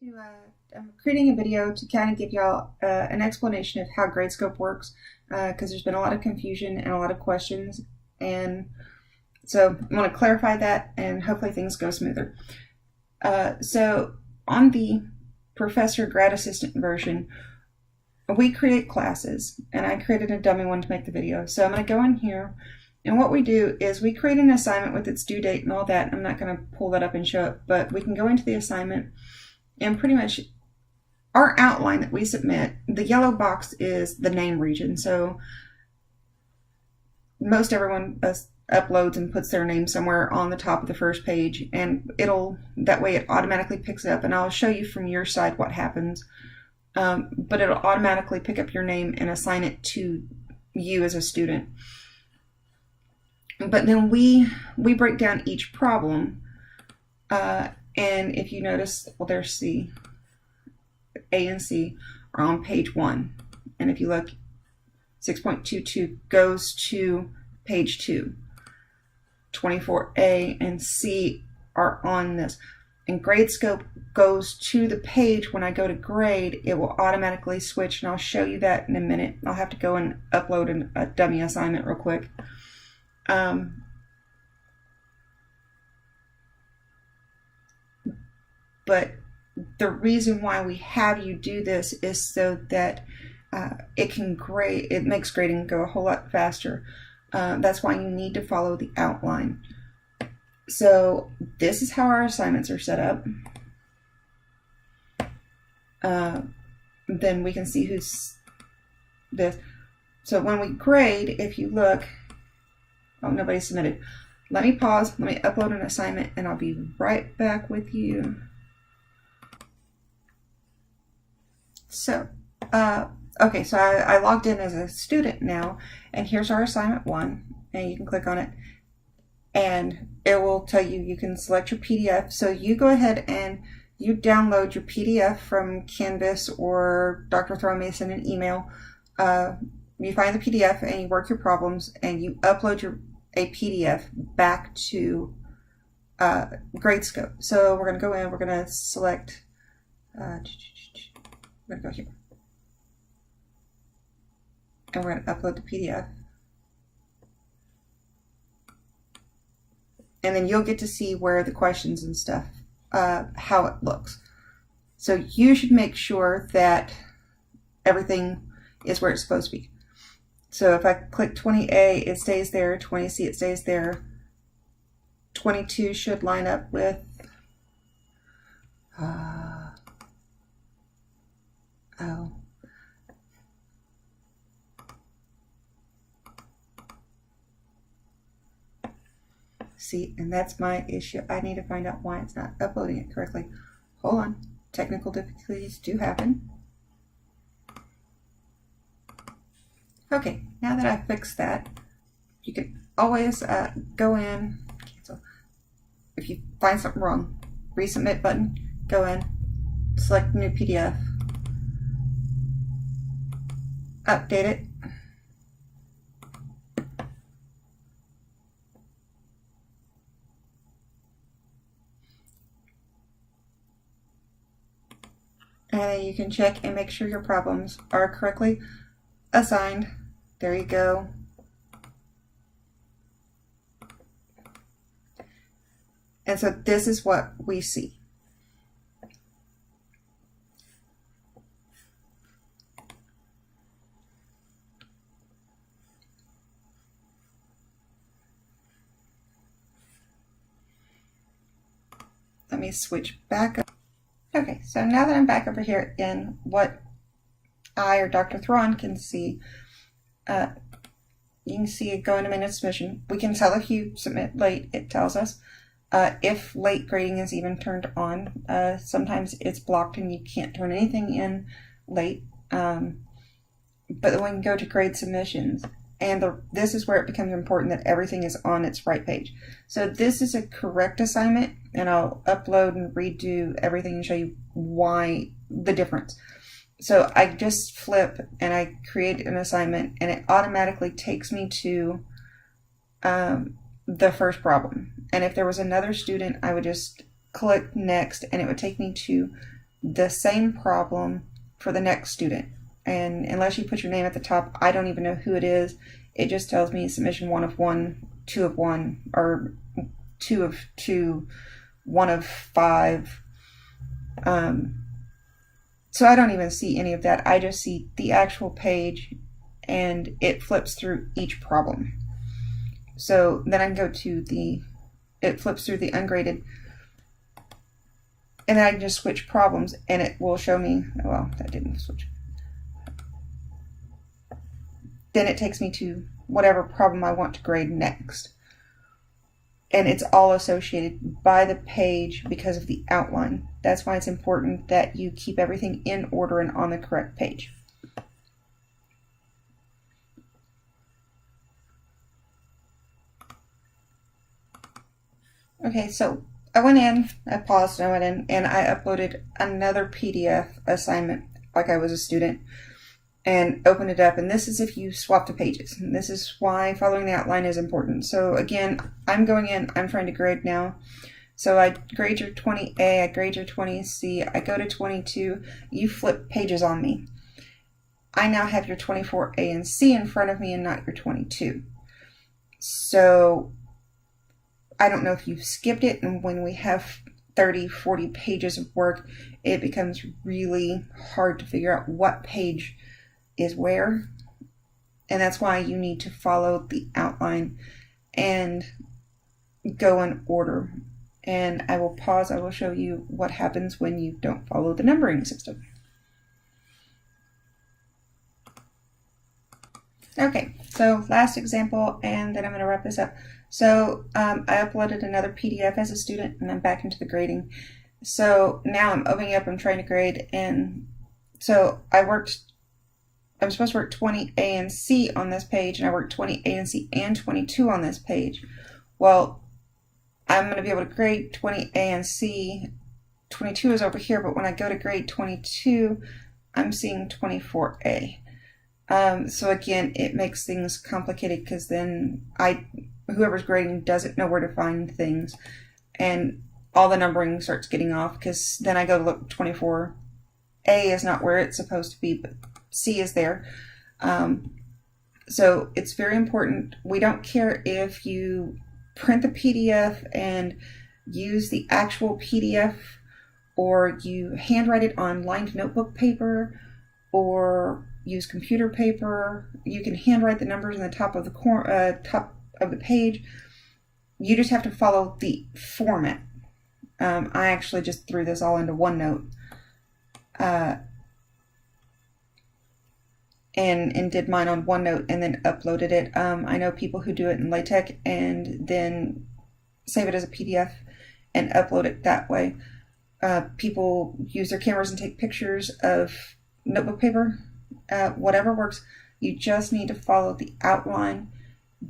I'm creating a video to kind of give y'all an explanation of how Gradescope works, because there's been a lot of confusion and a lot of questions, and so I want to clarify that and hopefully things go smoother. So on the Professor Grad Assistant version, we create classes, and I created a dummy one to make the video. So I'm going to go in here, and what we do is we create an assignment with its due date and all that. I'm not going to pull that up and show it, but we can go into the assignment, and pretty much our outline that we submit, the yellow box is the name region. So most everyone uploads and puts their name somewhere on the top of the first page, and that way it automatically picks it up, and I'll show you from your side what happens. But it'll automatically pick up your name and assign it to you as a student. But then we break down each problem, and if you notice, well, there's C, A and C are on page 1, and if you look, 6.22 goes to page 2. 24A and C are on this. And Gradescope goes to the page. When I go to grade, it will automatically switch, and I'll show you that in a minute. I'll have to go and upload a dummy assignment real quick. But the reason why we have you do this is so that it makes grading go a whole lot faster. That's why you need to follow the outline. So this is how our assignments are set up. Then we can see who's this. So when we grade, if you look, oh, nobody submitted. Let me pause, let me upload an assignment, and I'll be right back with you. So, okay, so I logged in as a student now, and here's our assignment 1, and you can click on it, and it will tell you you can select your PDF. So you go ahead and you download your PDF from Canvas, or Dr. Thron may send an email. You find the PDF and you work your problems, and you upload a PDF back to Gradescope. So we're going to go in, we're going to select, we're going to go here, and we're going to upload the PDF. And then you'll get to see where the questions and stuff, how it looks. So you should make sure that everything is where it's supposed to be. So if I click 20A, it stays there. 20C, it stays there. 22 should line up with, see, and that's my issue. I need to find out why it's not uploading it correctly. Hold on. Technical difficulties do happen. Okay, now that I've fixed that, you can always go in, cancel. If you find something wrong, resubmit button, go in, select new PDF, update it. And then you can check and make sure your problems are correctly assigned. There you go. And so this is what we see. Let me switch back up. Okay, so now that I'm back over here in what I or Dr. Thron can see, you can see it go into minute submission. We can tell if you submit late, it tells us. If late grading is even turned on, sometimes it's blocked and you can't turn anything in late. But then we can go to grade submissions, and this is where it becomes important that everything is on its right page. So this is a correct assignment, and I'll upload and redo everything and show you why the difference. So I just flip and I create an assignment, and it automatically takes me to the first problem. And if there was another student, I would just click next, and it would take me to the same problem for the next student. And unless you put your name at the top, I don't even know who it is. It just tells me submission 1 of 1, 2 of 1, or 2 of 2, 1 of 5. So I don't even see any of that. I just see the actual page, and it flips through each problem. So then I can go to it flips through the ungraded, and then I can just switch problems, and it will show me, well, that didn't switch. Then it takes me to whatever problem I want to grade next. And it's all associated by the page because of the outline. That's why it's important that you keep everything in order and on the correct page. Okay, so I went in, I paused, and I went in, and I uploaded another PDF assignment like I was a student, and open it up. And this is if you swap the pages. And this is why following the outline is important. So again, I'm going in, I'm trying to grade now. So I grade your 20A, I grade your 20C, I go to 22, you flip pages on me. I now have your 24A and C in front of me and not your 22. So I don't know if you've skipped it, and when we have 30, 40 pages of work, it becomes really hard to figure out what page is where, and that's why you need to follow the outline and go in order. And I will pause, I will show you what happens when you don't follow the numbering system. Okay, so last example, and then I'm going to wrap this up. So I uploaded another PDF as a student, and I'm back into the grading. So now I'm opening up, I'm trying to grade, and so I'm supposed to work 20A and C on this page, and I worked 20A and C and 22 on this page. Well, I'm going to be able to grade 20A and C. 22 is over here, but when I go to grade 22, I'm seeing 24A. So again, it makes things complicated because then whoever's grading doesn't know where to find things, and all the numbering starts getting off because then I go to look, 24A is not where it's supposed to be, but C is there. So it's very important. We don't care if you print the PDF and use the actual PDF, or you handwrite it on lined notebook paper, or use computer paper. You can handwrite the numbers in the top of the page. You just have to follow the format. I actually just threw this all into OneNote. And did mine on OneNote and then uploaded it. I know people who do it in LaTeX and then save it as a PDF and upload it that way. People use their cameras and take pictures of notebook paper. Whatever works. You just need to follow the outline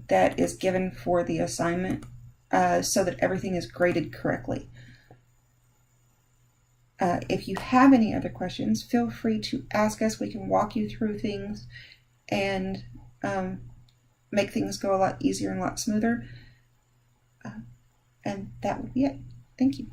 that is given for the assignment so that everything is graded correctly. If you have any other questions, feel free to ask us. We can walk you through things and make things go a lot easier and a lot smoother. And that would be it. Thank you.